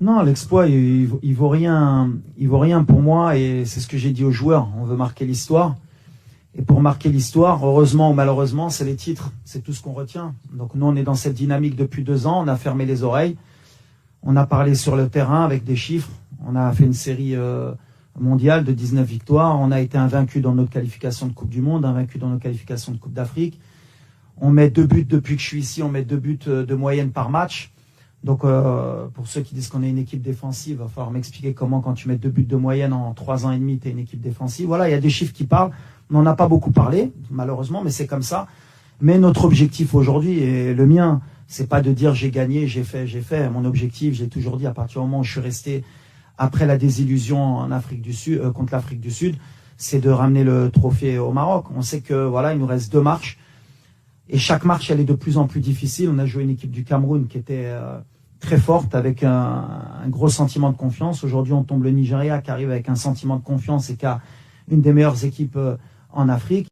Non, l'exploit, il vaut rien, il vaut rien pour moi, et c'est ce que j'ai dit aux joueurs. On veut marquer l'histoire. Et pour marquer l'histoire, heureusement ou malheureusement, c'est les titres. C'est tout ce qu'on retient. Donc nous, on est dans cette dynamique depuis 2 ans. On a fermé les oreilles. On a parlé sur le terrain avec des chiffres. On a fait une série mondiale de 19 victoires. On a été invaincu dans notre qualification de Coupe du Monde, invaincu dans nos qualifications de Coupe d'Afrique. On met 2 buts depuis que je suis ici. On met 2 buts de moyenne par match. Donc, pour ceux qui disent qu'on est une équipe défensive, il va falloir m'expliquer comment, quand tu mets 2 buts de moyenne en 3 ans et demi, tu es une équipe défensive. Voilà, il y a des chiffres qui parlent. On n'en a pas beaucoup parlé, malheureusement, mais c'est comme ça. Mais notre objectif aujourd'hui, et le mien, c'est pas de dire j'ai gagné, j'ai fait. Mon objectif, j'ai toujours dit, à partir du moment où je suis resté après la désillusion en Afrique du Sud, contre l'Afrique du Sud, c'est de ramener le trophée au Maroc. On sait que voilà, il nous reste 2 marches. Et chaque marche, elle est de plus en plus difficile. On a joué une équipe du Cameroun qui était très forte, avec un gros sentiment de confiance. Aujourd'hui, on tombe le Nigeria, qui arrive avec un sentiment de confiance et qui a une des meilleures équipes en Afrique.